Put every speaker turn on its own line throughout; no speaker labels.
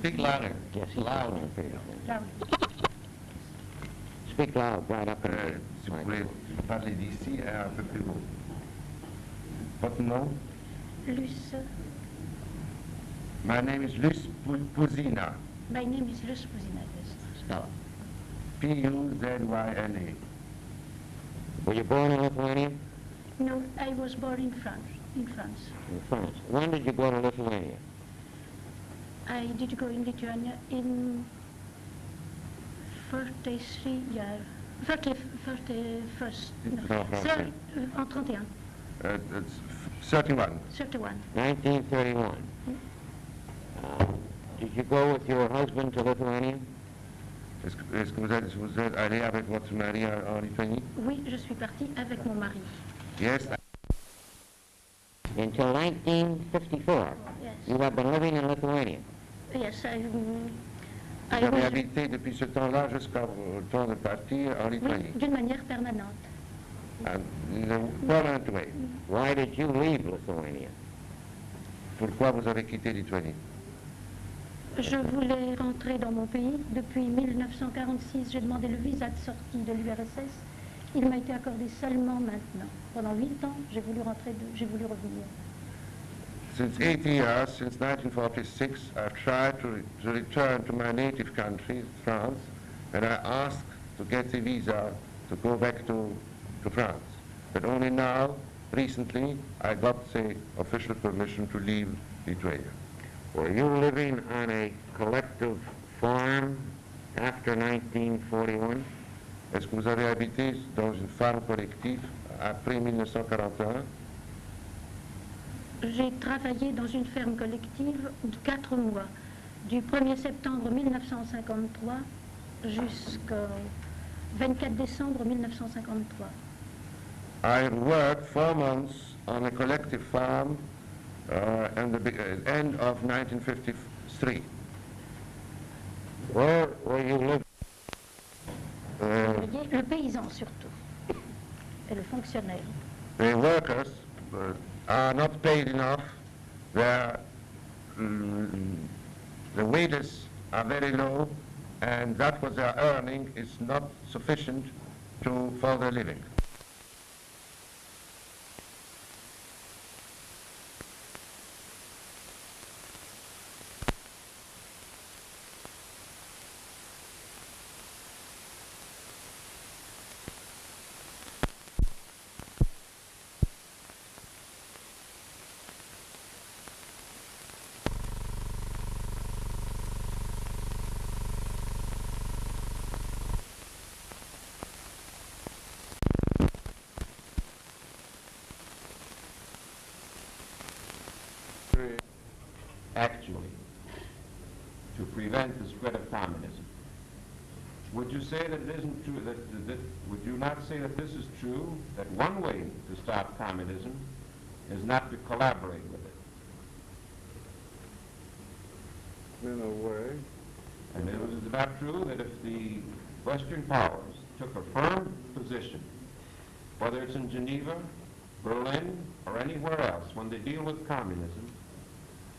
Speak louder.
Yes,
Loud.
Loud.
Speak loud, right up in the
Si vous
microphone.
pouvez parler d'ici et un peu plus haut. Votre nom?
Luce.
My name is Luce Puzina.
My name is Luce Puzina. Yes.
Spell
P-U-Z-Y-N-A.
Were you born in Lithuania?
No, I was born in France.
In France. When did you go to Lithuania?
I did go in Lithuania in 43 years. 31st. No, en 31.
It's 31.
31.
1931. Did you go with your husband to Lithuania?
Est-ce que vous êtes allé avec votre mari en Lituanie?
Oui, je suis partie avec mon mari.
Yes.
Until 1954.
Yes.
You have been living in Lithuania.
Yes,
Vous avez
was,
habité depuis ce temps-là jusqu'au temps de partir en
oui,
Lituanie.
d'une manière permanente.
In a permanent way.
Why did you leave Lithuania?
Pourquoi vous avez quitté Lituanie?
Je voulais rentrer dans mon pays. Depuis 1946, j'ai demandé le visa de sortie de l'URSS. Il m'a été accordé seulement maintenant. Pendant 8 ans, j'ai voulu revenir.
Since 80 years, since 1946, I've tried to return to my native country, France, and I asked to get the visa to go back to France. But only now, recently, I got the official permission to leave Lithuania.
Were you living on a collective farm after 1941?
Est-ce que vous avez habité dans une ferme collective après 1941?
J'ai travaillé dans une ferme collective de 4 mois, du 1er septembre 1953 jusqu'au 24 décembre 1953.
I worked 4 months on a collective farm at the end of 1953.
Where you lived?
Le paysan surtout, et le fonctionnaire.
The workers are not paid enough. The wages are very low, and that what they are earning is not sufficient for their living.
Actually, to prevent the spread of communism. Would you say that it isn't true, would you not say that this is true, that one way to stop communism is not to collaborate with it?
In a way.
And it was not true that if the Western powers took a firm position, whether it's in Geneva, Berlin, or anywhere else, when they deal with communism,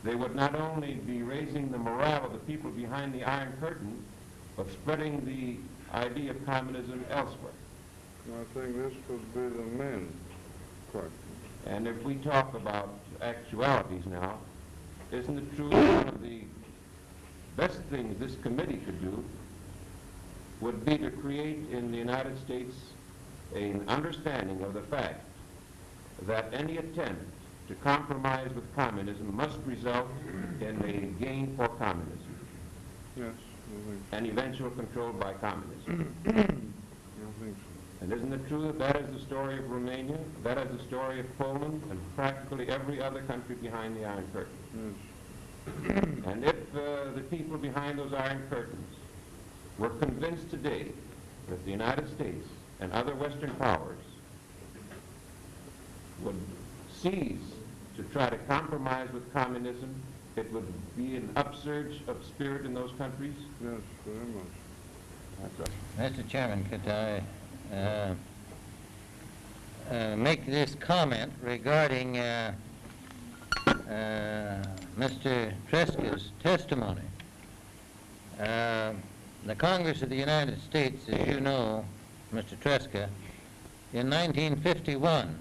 they would not only be raising the morale of the people behind the Iron Curtain, but spreading the idea of communism elsewhere.
I think this would be the main question.
And if we talk about actualities now, isn't it true that one of the best things this committee could do would be to create in the United States an understanding of the fact that any attempt to compromise with communism must result in a gain for communism.
Yes,
And eventual control by communism.
I think so.
And isn't it true that that is the story of Romania, that is the story of Poland, and practically every other country behind the Iron Curtain?
Yes.
And if the people behind those Iron Curtains were convinced today that the United States and other Western powers would cease to try to compromise with communism, it would be an upsurge of spirit in those countries?
Yes, very much.
That's right.
Mr. Chairman, could I make this comment regarding Mr. Treska's testimony? The Congress of the United States, as you know, Mr. Tresca, in 1951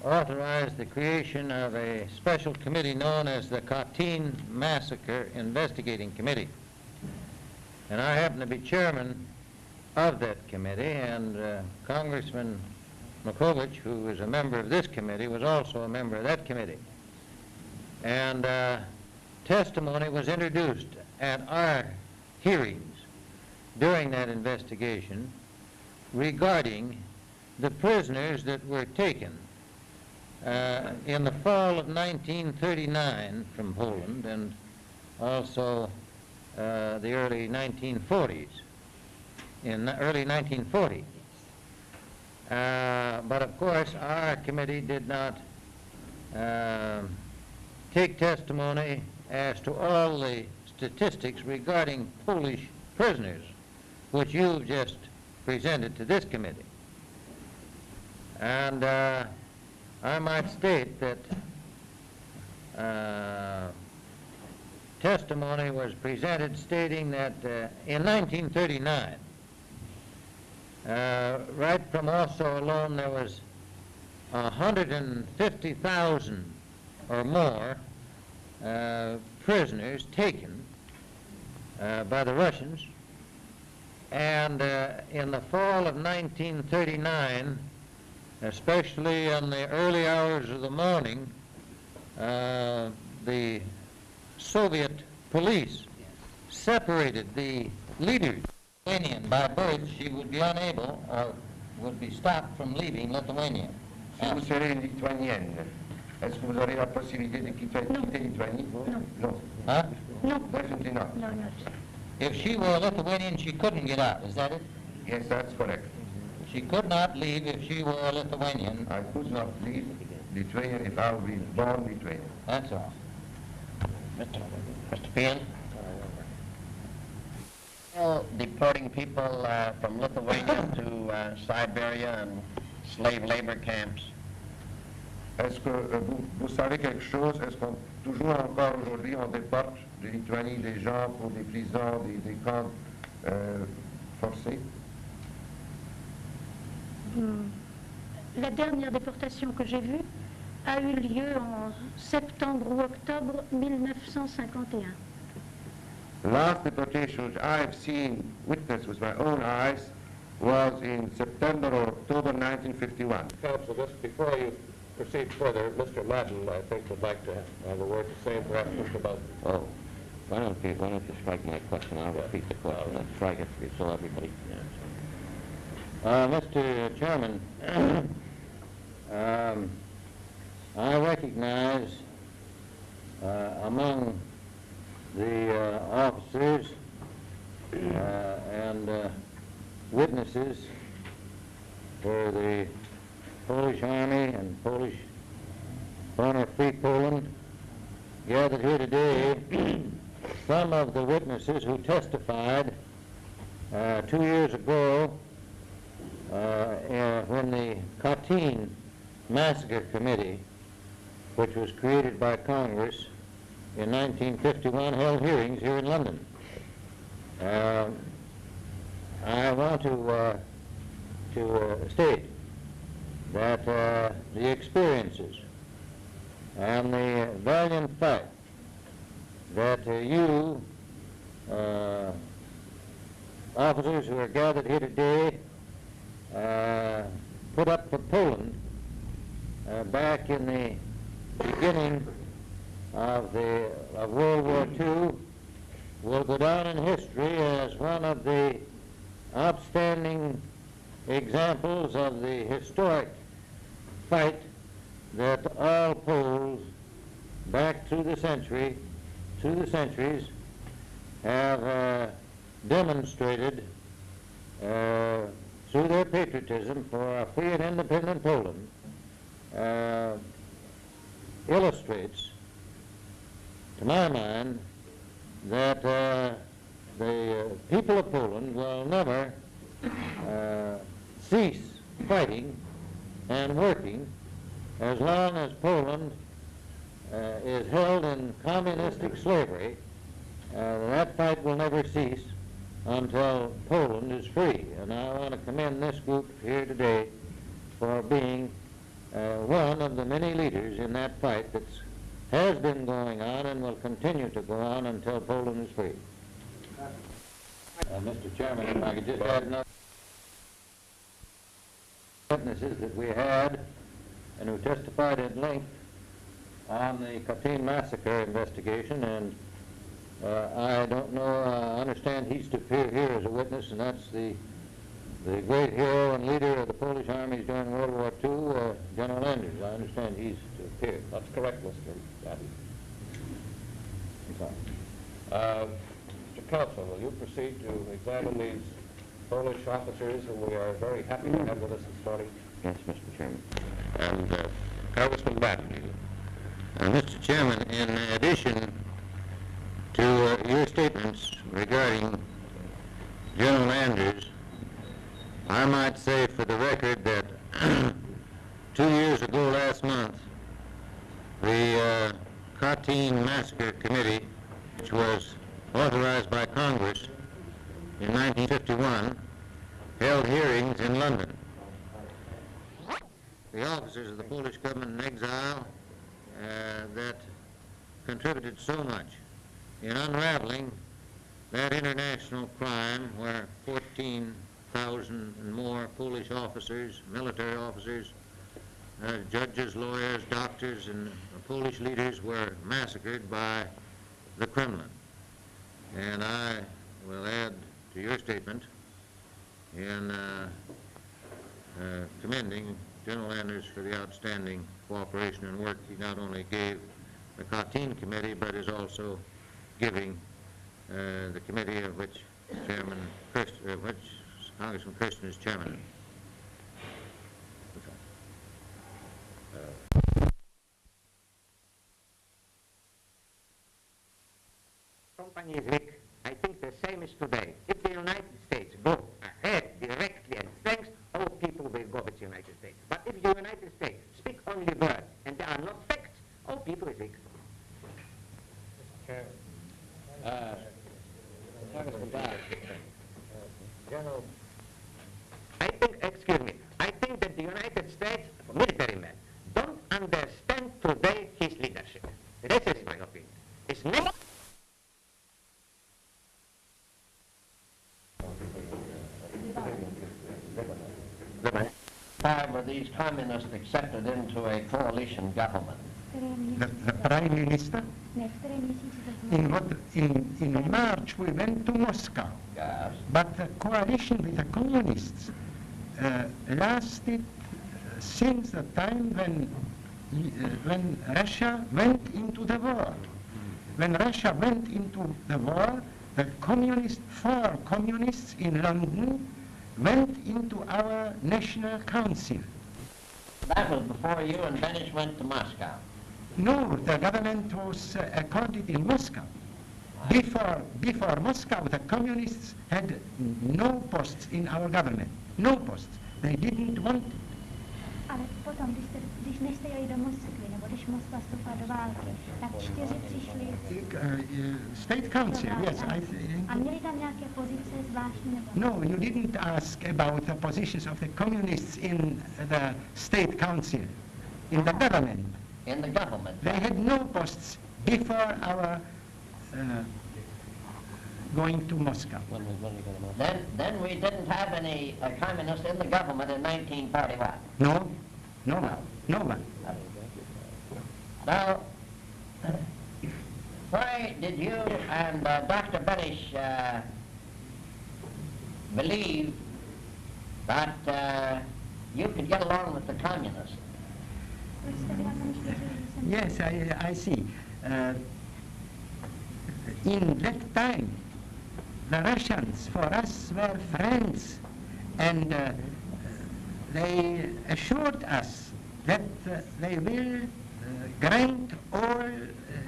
authorized the creation of a special committee known as the Katyn Massacre Investigating Committee. And I happen to be chairman of that committee, and Congressman Makovich, who is a member of this committee, was also a member of that committee. And testimony was introduced at our hearings during that investigation regarding the prisoners that were taken in the fall of 1939 from Poland, and also the early 1940s, in the early 1940s. But of course, our committee did not take testimony as to all the statistics regarding Polish prisoners, which you've just presented to this committee. And I might state that testimony was presented stating that in 1939, right from Ussr alone, there was 150,000 or more prisoners taken by the Russians. And in the fall of 1939, especially in the early hours of the morning, the Soviet police separated the leaders. By birth, she would be unable or would be stopped from leaving Lithuania.
Si vous serez lituanienne, est-ce que vous aurez la possibilité de quitter Lituanie?
No.
Huh?
No.
Definitely not.
No, no.
If she were a Lithuanian, she couldn't get out. Is that it?
Yes, that's correct.
She could not leave if she were a Lithuanian.
I could not leave Lithuania if I were born Lithuanian.
That's all. Mr. Peel?
Deporting people from Lithuania to Siberia and slave labor camps.
Est-ce que vous savez quelque chose? Est-ce qu'on toujours encore aujourd'hui on déporte de Lituanie des gens pour des prisons, des camps forcés?
La dernière déportation que j'ai vue a eu lieu en septembre ou octobre 1951.
Last deportation which I have seen, witnessed with my own eyes, was in September or October 1951.
Counsel, just before you proceed further, Mr. Madden, I think, would like to have a word to say, and perhaps Mr. Baltic.
Oh, why don't you strike my question? I'll repeat the question and strike it so everybody can answer.
Mr. Chairman, I recognize among the officers and witnesses for the Polish Army and Polish Honor Free Poland gathered here today some of the witnesses who testified 2 years ago when the Katyn Massacre Committee, which was created by Congress in 1951, held hearings here in London. I want to state that the experiences and the valiant fight that you officers who are gathered here today put up for Poland back in the beginning of World War II will go down in history as one of the outstanding examples of the historic fight that all Poles back through the centuries have demonstrated through their patriotism for a free and independent Poland, illustrates, to my mind, that the people of Poland will never cease fighting and working as long as Poland is held in communistic slavery that fight will never cease until Poland is free. And I want to commend this group here today for being one of the many leaders in that fight that has been going on and will continue to go on until Poland is free. Mr. Chairman, if I could just add another witnesses that we had and who testified at length on the Katyn massacre investigation, and I don't know, understand he's to appear here as a witness, and that's the great hero and leader of the Polish armies during World War II, General Anders. I understand he's to appear.
That's correct, Mr. Addy.
Okay.
Mr. Counsel, will you proceed to examine these Polish officers whom we are very happy to have with us this morning?
Yes, Mr. Chairman.
And Congressman Badley.
Mr. Chairman, in addition to your statements regarding General Anders, I might say for the record that 2 years ago last month, the Katyn Massacre Committee, which was authorized by Congress in 1951, held hearings in London. The officers of the Polish government in exile that contributed so much in unraveling that international crime where 14,000 and more Polish officers, military officers, judges, lawyers, doctors, and Polish leaders were massacred by the Kremlin. And I will add to your statement in commending General Anders for the outstanding cooperation and work he not only gave the Katyn Committee, but is also giving the committee of which Congressman Christian is chairman.
Company is weak. I think the same is today. If the United States go ahead directly and thanks, all people will go with the United States. But if the United States speak only words and they are not facts, all people is weak.
Congressman Barr.
General, I think, excuse me, I think that the United States military men don't understand today his leadership. This is my opinion. It's not.
Why were these communists accepted into a coalition government?
The Prime Minister? In March we went to Moscow.
Yes.
But the coalition with the communists lasted since the time when Russia went into the war. When Russia went into the war, the four communists in London went into our National Council.
That was before you and Benish went to Moscow.
No, the government was accorded in Moscow. Before Moscow, the communists had no posts in our government. No posts. They didn't want it.
Ale potom, když nechte jeli do Moskvy, nebo když Moskva vstoupila do války, tak 4 přišli.
State Council, yes.
A měli tam nějaké pozice zvláštní nebo?
No, you didn't ask about the positions of the communists in the State Council, in the government.
In the government?
They had no posts before our going to Moscow.
Then we didn't have any communists in the government in 1941.
No, no one.
Now, why did you and Dr. Benish believe that you could get along with the communists?
Yes, I see. In that time, the Russians for us were friends, and they assured us that they will grant all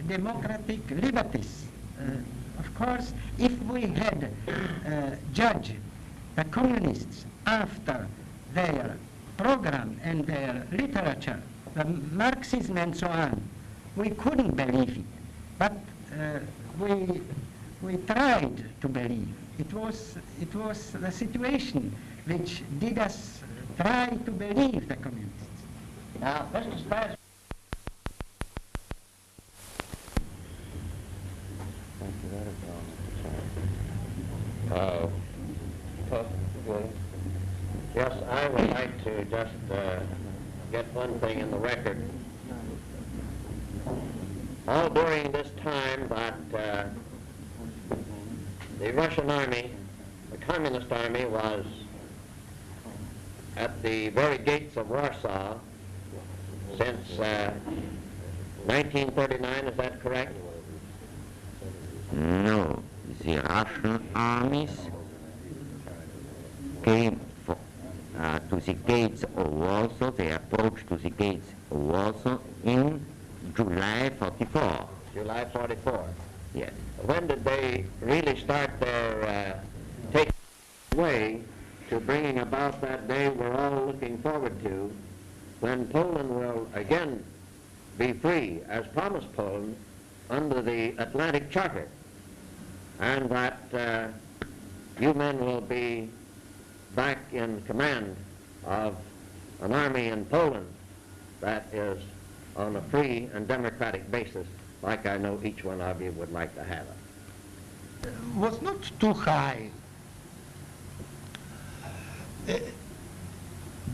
democratic liberties. Of course, if we had judged the communists after their program and their literature, the Marxism and so on, we couldn't believe it. But we we tried to believe. It was the situation which did us try to believe the communists.
Now, Mr. Spicer.
Yes, I would like to just get one thing in the record. All during this time that the Russian army, the Communist army, was at the very gates of Warsaw since 1939, is that correct?
No, the Russian armies came to the gates of Warsaw, they approached to the gates of Warsaw in July 44.
July 44.
Yes.
When did they really start their take way to bringing about that day we're all looking forward to, when Poland will again be free, as promised Poland, under the Atlantic Charter, and that you men will be back in command of an army in Poland that is on a free and democratic basis, like I know each one of you would like to have it.
Was not too high.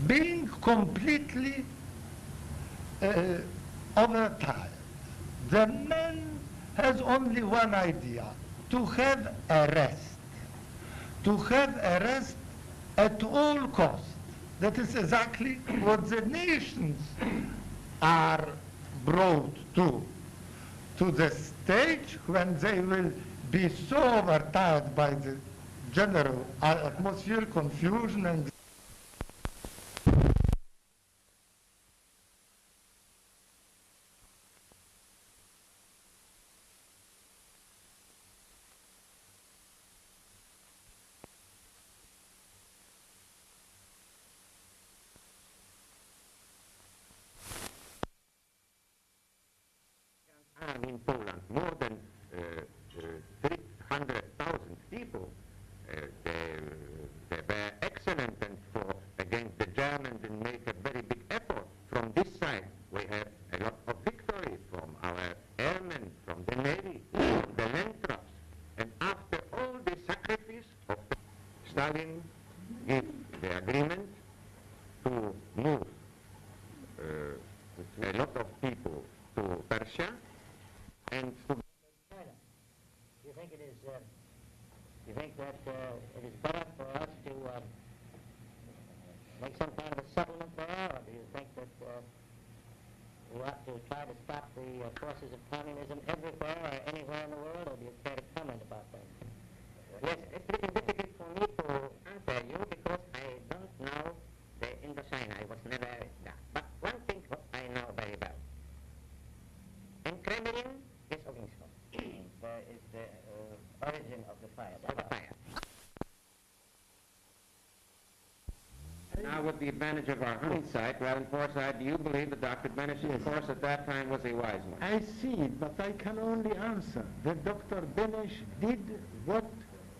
Being completely overtired, the man has only one idea: to have a rest. To have a rest at all costs. That is exactly what the nations are brought to the stage when they will be so overtired by the general atmosphere, confusion, and
in Poland, more than 300,000 people. They were excellent and fought against the Germans and made a very big effort. From this side, we have a lot of victory from our airmen, from the Navy, from the land troops. And after all the sacrifice of Stalin gave the agreement to move a lot of people to Persia, and to
Do you think it is? Do you think that it is better for us to make some kind of a settlement there, or do you think that we ought to try to stop the forces of communism everywhere or anywhere in the world, or do you care to comment about that?
Yes, it's pretty difficult for me to answer you because I don't know the Indochina. I was never there. But one thing what I know very well. In Kremlin, jest ognisko.
Is the origin of the fire.
Now, with the advantage of our hindsight rather than foresight, do you believe that Dr. Benish's course at that time was a wise one?
I see it, but I can only answer that Dr. Benesch did what,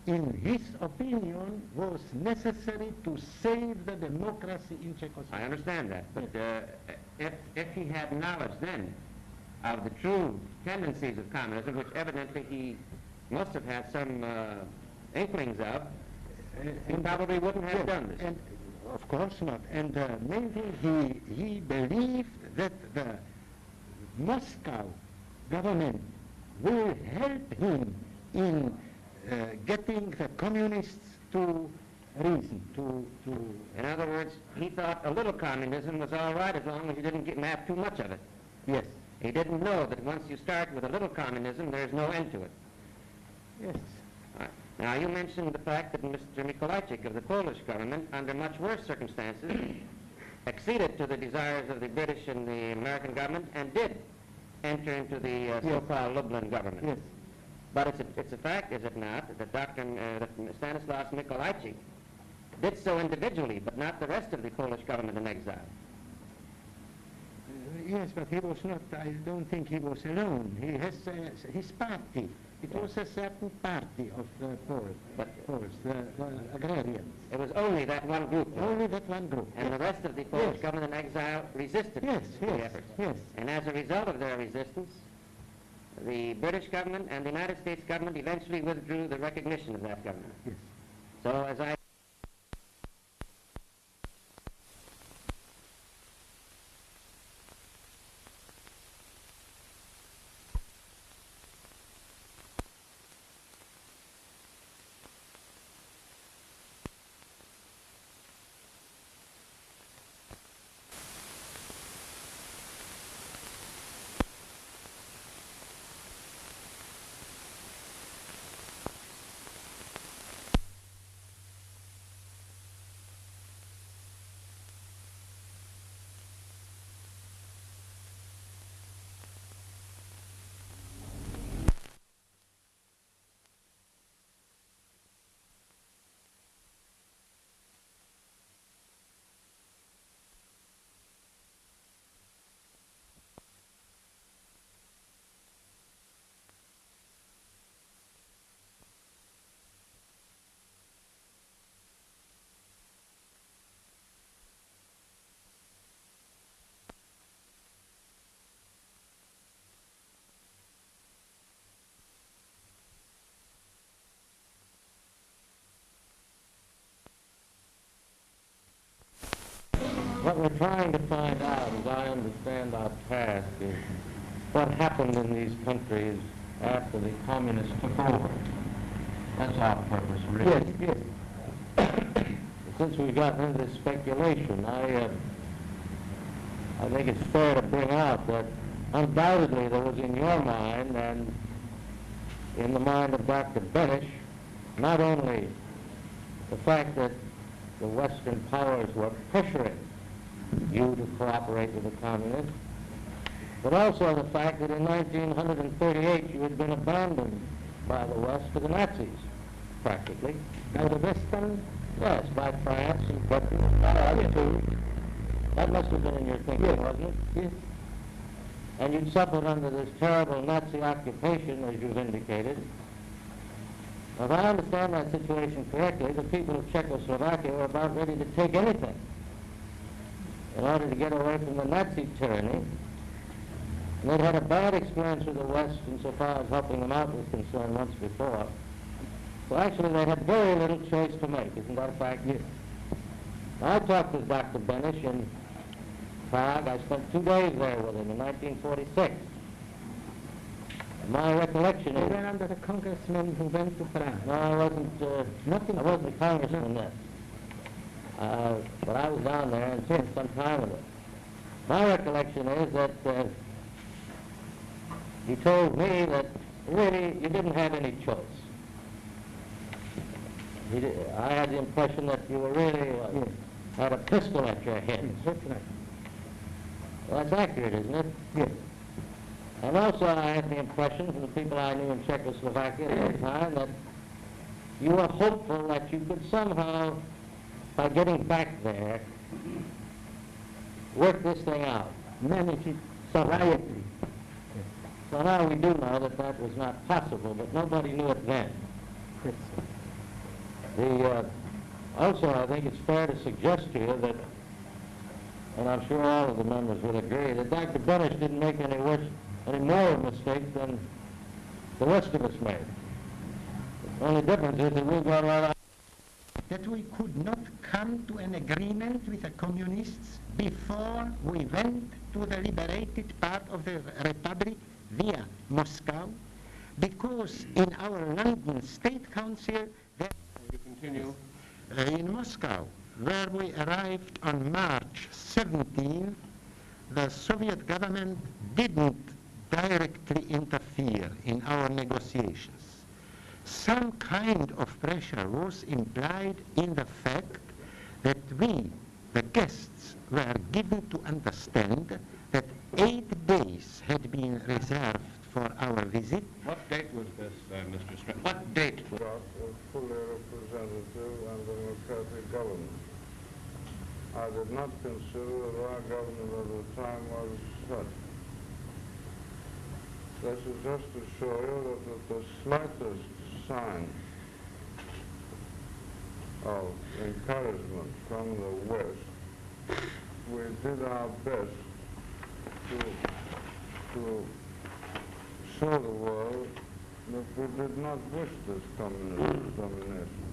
in his opinion, was necessary to save the democracy in Czechoslovakia.
I understand that, but if he had knowledge then of the true tendencies of communism, which evidently he must have had some inklings of, he probably wouldn't have done this.
And of course not. And the main thing, he believed that the Moscow government will help him in getting the communists to reason,
In other words, he thought a little communism was all right as long as you didn't have too much of it.
Yes.
He didn't know that once you start with a little communism, there's no end to it.
Yes.
All right. Now, you mentioned the fact that Mr. Mikolajczyk of the Polish government, under much worse circumstances, acceded to the desires of the British and the American government and did enter into the so-called Lublin government.
Yes.
But it's a fact, is it not, that that Stanislaus Mikolajczyk did so individually, but not the rest of the Polish government in exile.
Yes, but he was not, I don't think he was alone. He has his party. It was a certain party of the Poles, the agrarians.
It was only that one group.
Only that one group.
And the rest of the Polish government in exile resisted the efforts.
Yes.
And as a result of their resistance, the British government and the United States government eventually withdrew the recognition of that government.
Yes.
So as I
What we're trying to find out, as I understand our task, is what happened in these countries after the communists took over. That's our purpose, really.
Yes.
Since we've gotten into this speculation, I think it's fair to bring out that undoubtedly there was in your mind and in the mind of Dr. Benish not only the fact that the Western powers were pressuring you to cooperate with the communists, but also the fact that in 1938 you had been abandoned by the West to the Nazis, practically.
By the Western?
Yes, by France and Britain, by others too. That must have been in your thinking, wasn't it?
Yes.
And you'd suffered under this terrible Nazi occupation, as you've indicated. If I understand that situation correctly, the people of Czechoslovakia were about ready to take anything in order to get away from the Nazi tyranny. And they'd had a bad experience with the West insofar as helping them out was concerned once before. So actually they had very little choice to make, isn't that a fact?
Yes.
I talked with Dr. Benish in Prague. I spent 2 days there with him in 1946. My recollection
You
is...
were under the congressman who went to Prague.
No, I wasn't congressman then. But I was down there and spent some time with it. My recollection is that he told me that really you didn't have any choice. I had the impression that you were really had a pistol at your head.
Yes, that's right.
Well, that's accurate, isn't it?
Yes.
And also I had the impression from the people I knew in Czechoslovakia at that time that you were hopeful that you could somehow, by getting back there, work this thing out.
Manage it
Somehow.
quietly.
So now we do know that that was not possible, but nobody knew it then.
Yes.
Also, I think it's fair to suggest to you that, and I'm sure all of the members will agree, that Dr. Benish didn't make any more mistake than the rest of us made. The only difference is that we got right out.
That we could not come to an agreement with the communists before we went to the liberated part of the Republic via Moscow, because in our London State Council,
Continue.
in Moscow, where we arrived on March 17, the Soviet government didn't directly interfere in our negotiations. Some kind of pressure was implied in the fact that we, the guests, were given to understand that 8 days had been reserved for our visit.
What date was this, Mr. Smith?
What date?
Got a fully representative and democratic government. I did not consider that our government at the time was such. This is just to show you that at the slightest sign of encouragement from the West, we did our best to show the world that we did not wish this domination.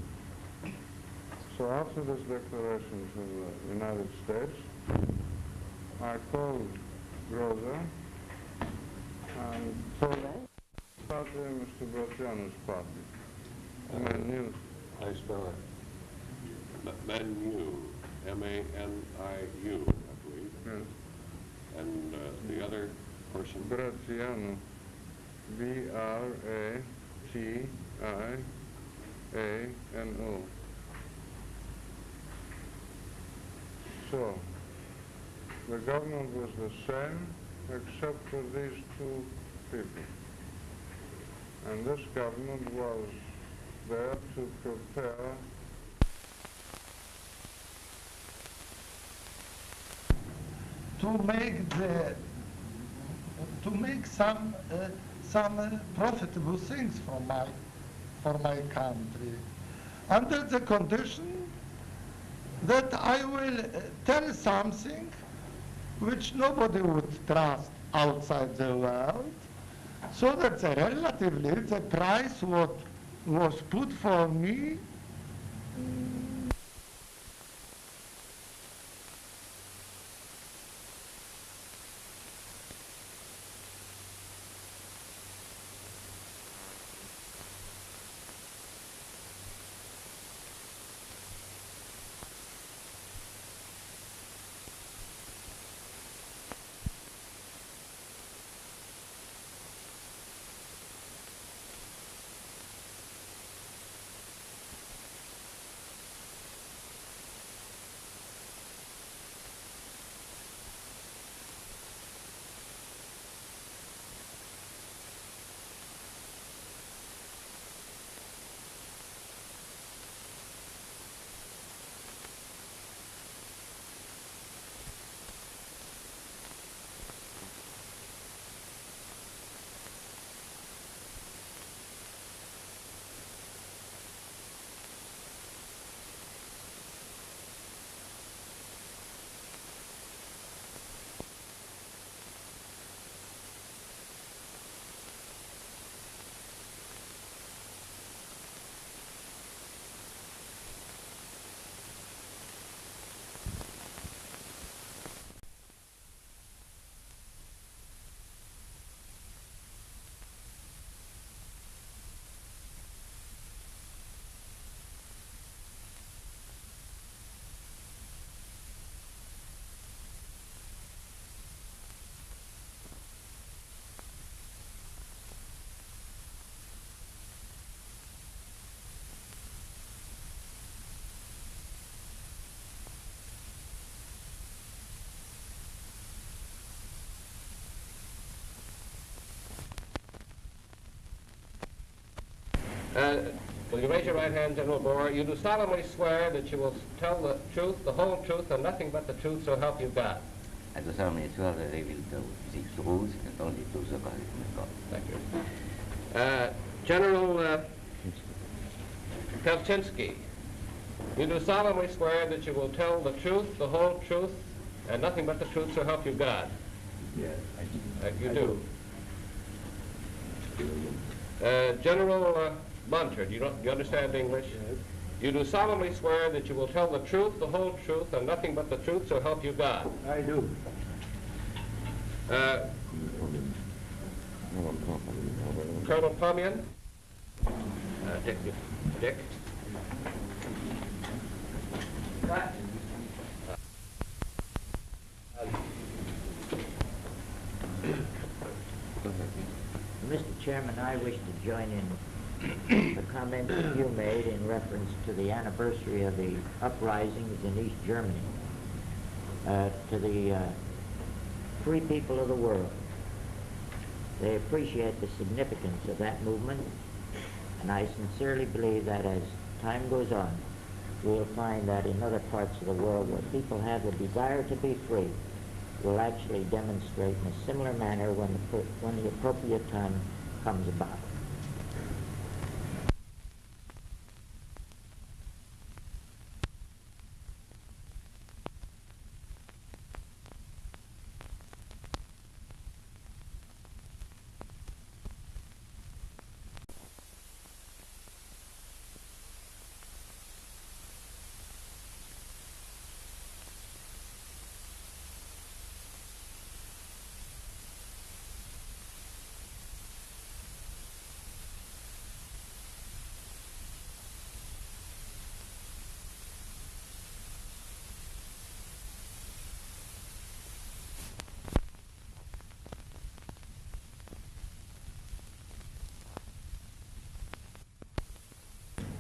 So after this declaration from the United States, I called Groza and told him about Mr. Brociano's party. Manu.
I spell it. Manu, M-A-N-I-U, I believe.
Yes.
And the other person?
Brociano. B-R-A-T-I-A-N-O. So, the government was the same except for these two people. And this government was there to prepare
to make some profitable things for my country, under the condition that I will tell something which nobody would trust outside the world, so that relatively the price what was put for me
will you raise your right hand, General Bohr? You do solemnly swear that you will tell the truth, the whole truth, and nothing but the truth, so help you God.
I do solemnly swear that I will tell the truth and only the truth, so help me God.
Thank you. General Pelchinsky, you do solemnly swear that you will tell the truth, the whole truth, and nothing but the truth, so help you God.
Yes.
You do. General Bunter, do you understand English?
Yes.
You do solemnly swear that you will tell the truth, the whole truth, and nothing but the truth, so help you God.
I do.
Colonel Pomian? Dick?
Mr. Chairman, I wish to join in the comments that you made in reference to the anniversary of the uprisings in East Germany. To the free people of the world, they appreciate the significance of that movement, and I sincerely believe that as time goes on, we'll find that in other parts of the world where people have the desire to be free will actually demonstrate in a similar manner when the appropriate time comes about.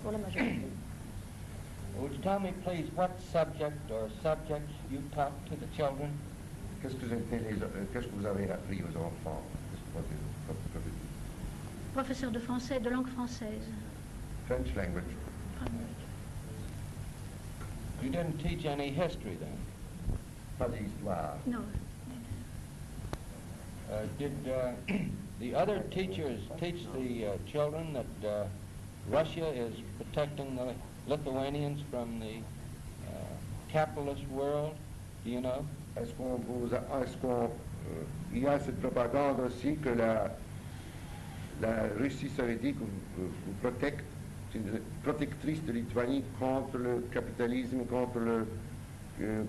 Pour la majorité.
Would you tell me, please, what subject or subjects you taught to the children?
Qu'est-ce que vous avez appris aux enfants?
Professeur de français, de langue française.
French language.
You didn't teach any history then?
Pas d'histoire.
No.
Did the other teachers teach the children that Russia is protecting the Lithuanians from the capitalist world? Do you know?
Il y a cette propagande aussi que la Russie soviétique vous protectrice de Lituanie contre le capitalisme, contre le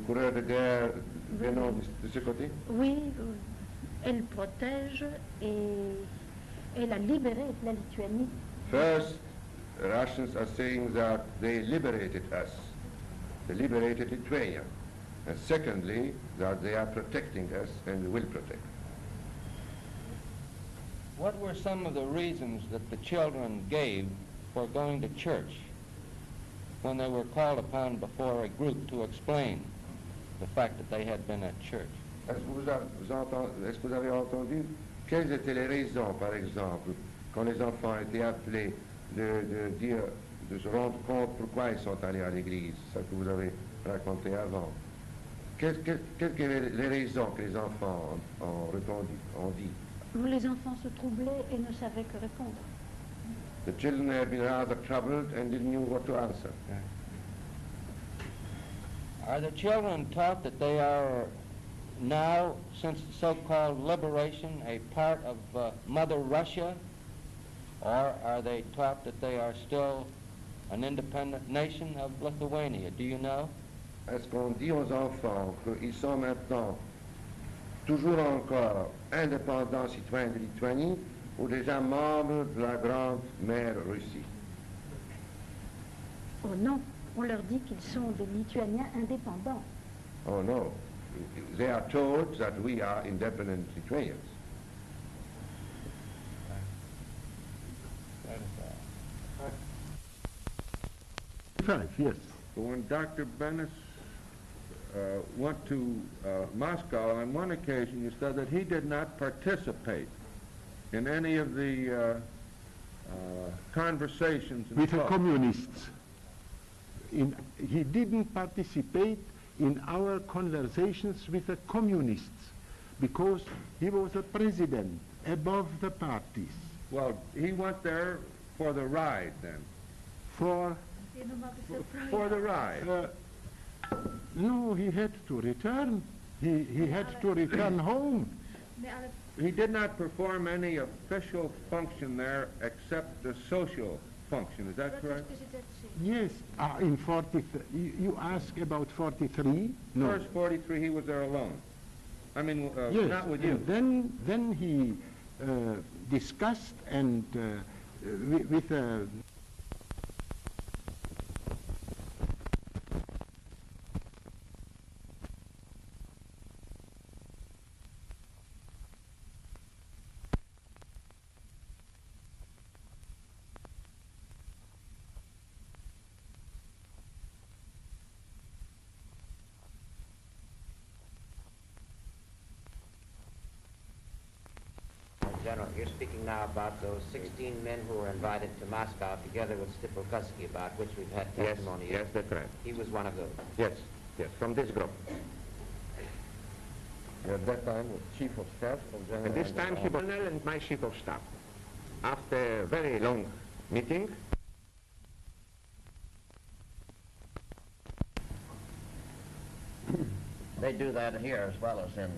coureur de guerre venant de ce côté?
Oui, elle protège et elle a libéré la Lituanie.
First, Russians are saying that they liberated us. They liberated Lithuania. And secondly, that they are protecting us and will protect.
What were some of the reasons that the children gave for going to church when they were called upon before a group to explain the fact that they had been at church?
Est-ce que vous avez entendu quelles étaient les raisons, par exemple, quand les enfants étaient appelés de se rendre compte pourquoi ils sont allés à l'église, ça que vous avez raconté avant? Quelles étaient les raisons que les enfants ont dit?
Les enfants se troublaient et ne savaient que répondre.
The children have been rather troubled and didn't know what to answer.
Are the children taught that they are now, since the so-called liberation, a part of Mother Russia? Or are they taught that they are still an independent nation of Lithuania? Do you know?
Est-ce qu'on dit aux enfants qu'ils sont maintenant toujours encore indépendants citoyens de Lituanie ou déjà membres de la grande mère Russie?
Oh non, on leur dit qu'ils sont des Lituaniens indépendants.
Oh no, they are told that we are independent Lithuanians.
Yes. When Dr. Bennis went to Moscow, on one occasion you said that he did not participate in any of the conversations
with the communists. He didn't participate in our conversations with the communists because he was a president above the parties.
Well, he went there for the ride then.
For
the ride.
No, he had to return. He had to return home.
He did not perform any official function there except the social function. Is that correct?
Yes. In 43. You ask about 43? No.
First 43, he was there alone. I mean,
yes.
Not with you.
Then he discussed and with
General, you're speaking now about those 16 men who were invited to Moscow together with Stipulkovsky, about which we've had
Yes,
testimony.
yes, that's right.
He was one of those.
Yes, yes, from this group.
At that time, was Chief of Staff of General.
At this time, he was Colonel and my Chief of Staff. After a very long meeting,
They do that here as well as in